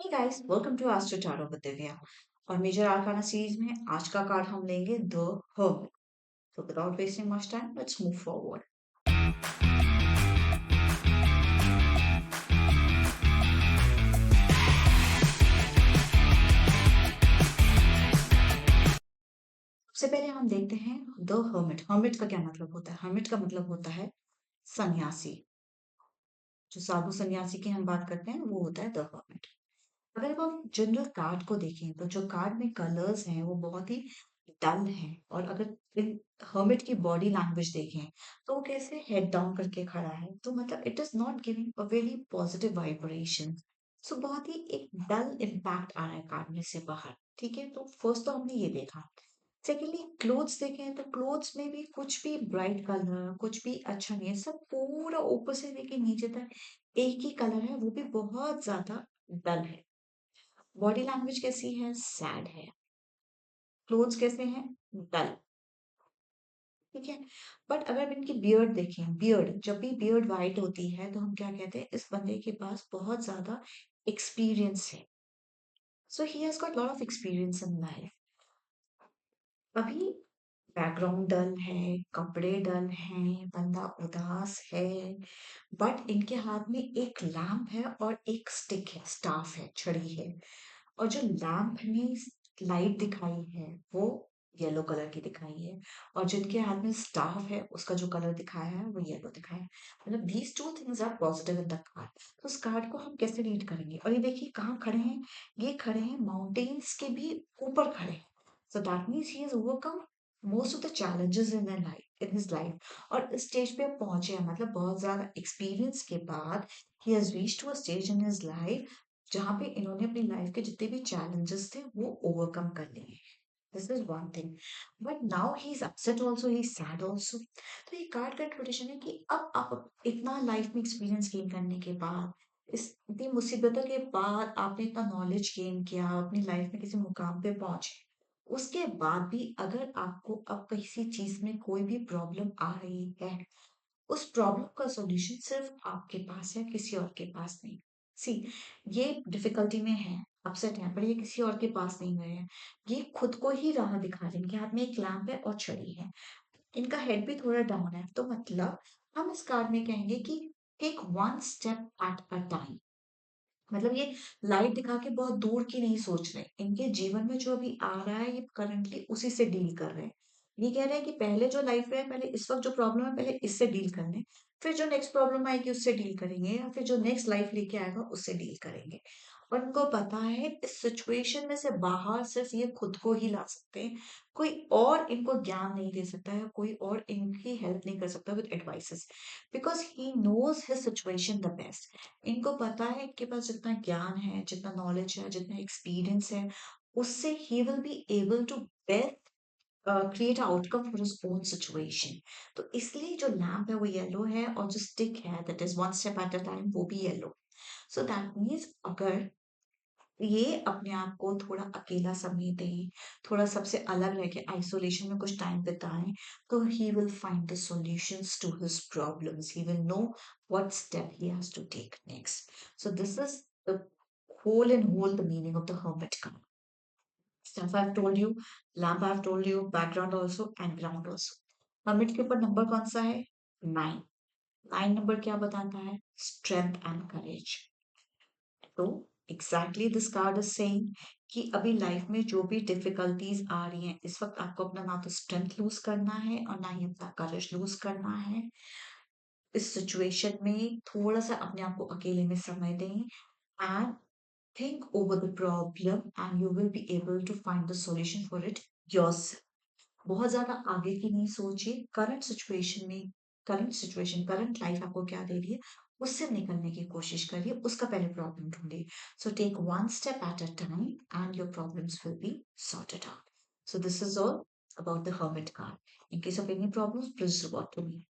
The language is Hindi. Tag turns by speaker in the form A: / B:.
A: Hey guys, welcome to Astro Tarot with Divya. और मेजर आर्काना सीरीज में आज का कार्ड हम लेंगे the hermit. So without wasting much time, let's move forward. सबसे पहले हम देखते हैं द हर्मिट. हर्मिट का क्या मतलब होता है? हर्मिट का मतलब होता है सन्यासी. जो साधु सन्यासी की हम बात करते हैं वो होता है द हर्मिट. अगर हम जनरल कार्ड को देखें तो जो कार्ड में कलर्स हैं वो बहुत ही डल हैं. और अगर इन हर्मिट की बॉडी लैंग्वेज देखें तो वो कैसे हेड डाउन करके खड़ा है, तो मतलब it is not giving a very positive vibration. So बहुत ही एक डल इम्पैक्ट आ रहा है कार्ड में से बाहर. ठीक है, तो फर्स्ट तो हमने ये देखा. सेकेंडली क्लोथ्स देखें तो क्लोथ्स में भी कुछ भी ब्राइट कलर कुछ भी अच्छा नहीं है. सब पूरा ऊपर से लेके नीचे तक एक ही कलर है, वो भी बहुत ज्यादा डल है. बॉडी लैंग्वेज कैसी है? सैड है. क्लोथ्स कैसे हैं? डल. ठीक है. बट अगर इनकी बियर्ड देखें, बियर्ड जब भी बियर्ड वाइट होती है तो हम क्या कहते हैं, इस बंदे के पास बहुत ज्यादा एक्सपीरियंस है. So he has got lot of experience in life. अभी बैकग्राउंड डल है, कपड़े डल हैं, बंदा उदास है. बट इनके हाथ में एक लैम्प है और एक स्टिक है, स्टाफ है, छड़ी है. और जो लैम्प ने लाइट दिखाई है वो येलो कलर की दिखाई है. और जिनके हाथ में स्टाफ है उसका जो कलर दिखाया है वो येलो दिखाया है. मतलब these two things are positive in the card. तो उस कार्ड को हम कैसे रीड करेंगे? और ये देखिए कहाँ खड़े हैं. ये खड़े हैं माउंटेन्स के भी ऊपर खड़े हैं. So that means he has overcome most of the challenges in their life, in his life. और इस स्टेज पे पहुंचे हैं, मतलब बहुत ज्यादा एक्सपीरियंस के बाद he has reached to a stage in his life जहाँ पे इन्होंने अपनी लाइफ के जितने भी चैलेंजेस थे वो ओवरकम कर लिए. This is one thing. But now he is upset also, he is sad also. तो ये कार्ड का इंटरप्रिटेशन है कि अब आप इतना लाइफ में एक्सपीरियंस गेन करने के बाद, इस इतनी मुसीबतों के बाद आपने इतना नॉलेज गेन किया, अपनी लाइफ में किसी मुकाम पे पहुंचे, उसके बाद भी अगर आपको अब किसी चीज में कोई भी प्रॉब्लम आ रही है, उस प्रॉब्लम का सॉल्यूशन सिर्फ आपके पास है, किसी और के पास नहीं. सी, ये डिफिकल्टी में है, अपसेट है, पर ये किसी और के पास नहीं गए हैं. ये खुद को ही राह दिखा रहे हैं. इनके हाथ में एक लैम्प है और छड़ी है. इनका हेड भी थोड़ा डाउन है. तो मतलब हम इस कार्ड में कहेंगे कि take one step at a time. मतलब ये लाइट दिखा के बहुत दूर की नहीं सोच रहे. इनके जीवन में जो अभी आ रहा है ये करंटली उसी से डील कर रहे हैं. ये कह रहे हैं कि पहले जो लाइफ है, पहले इस वक्त जो प्रॉब्लम है पहले इससे डील कर लें, फिर जो नेक्स्ट प्रॉब्लम आएगी उससे डील करेंगे, या फिर जो नेक्स्ट लाइफ लेके आएगा उससे डील करेंगे. और उनको पता है इस सिचुएशन में से बाहर सिर्फ ये खुद को ही ला सकते हैं. कोई और इनको ज्ञान नहीं दे सकता है, कोई और इनकी हेल्प नहीं कर सकता with advices, because he knows his situation the best. इनको पता है इनके पास जितना ज्ञान है, जितना नॉलेज है, जितना एक्सपीरियंस है, उससे he will be able to best create outcome for his own situation. तो इसलिए जो लैम्प है वो येलो है और जो स्टिक है that is one step at a time वो भी येलो. सो दैट मीन्स अगर ये अपने आप को थोड़ा अकेला समय दें, थोड़ा सबसे अलग रह के आइसोलेशन में कुछ टाइम बिताएं, तो he will find the solutions to his problems. He will know what step he has to take next. So this is the whole the meaning of the hermit card. Stuff I've told you, lamp I've told you, background also and ground also. hermit के ऊपर नंबर कौन सा है? 9. 9 नंबर क्या बताता है? Strength and courage. तो exactly this card is saying कि अभी लाइफ में जो भी डिफिकल्टीज आ रही हैं इस वक्त आपको अपना ना तो स्ट्रेंथ लूज करना है और ना ही अपना करेज लूज करना है. इस सिचुएशन में थोड़ा सा अपने आप को अकेले में समय दें and think over the problem and you will be able to find the solution for it yourself. बहुत ज्यादा आगे की नहीं सोचिए. करंट लाइफ आपको क्या दे रही है उससे निकलने की कोशिश करिए, उसका पहले प्रॉब्लम ढूंढिए. So take one step at a time and your problems will be sorted out. So this is all about the hermit card. In case of any problems, please report to me.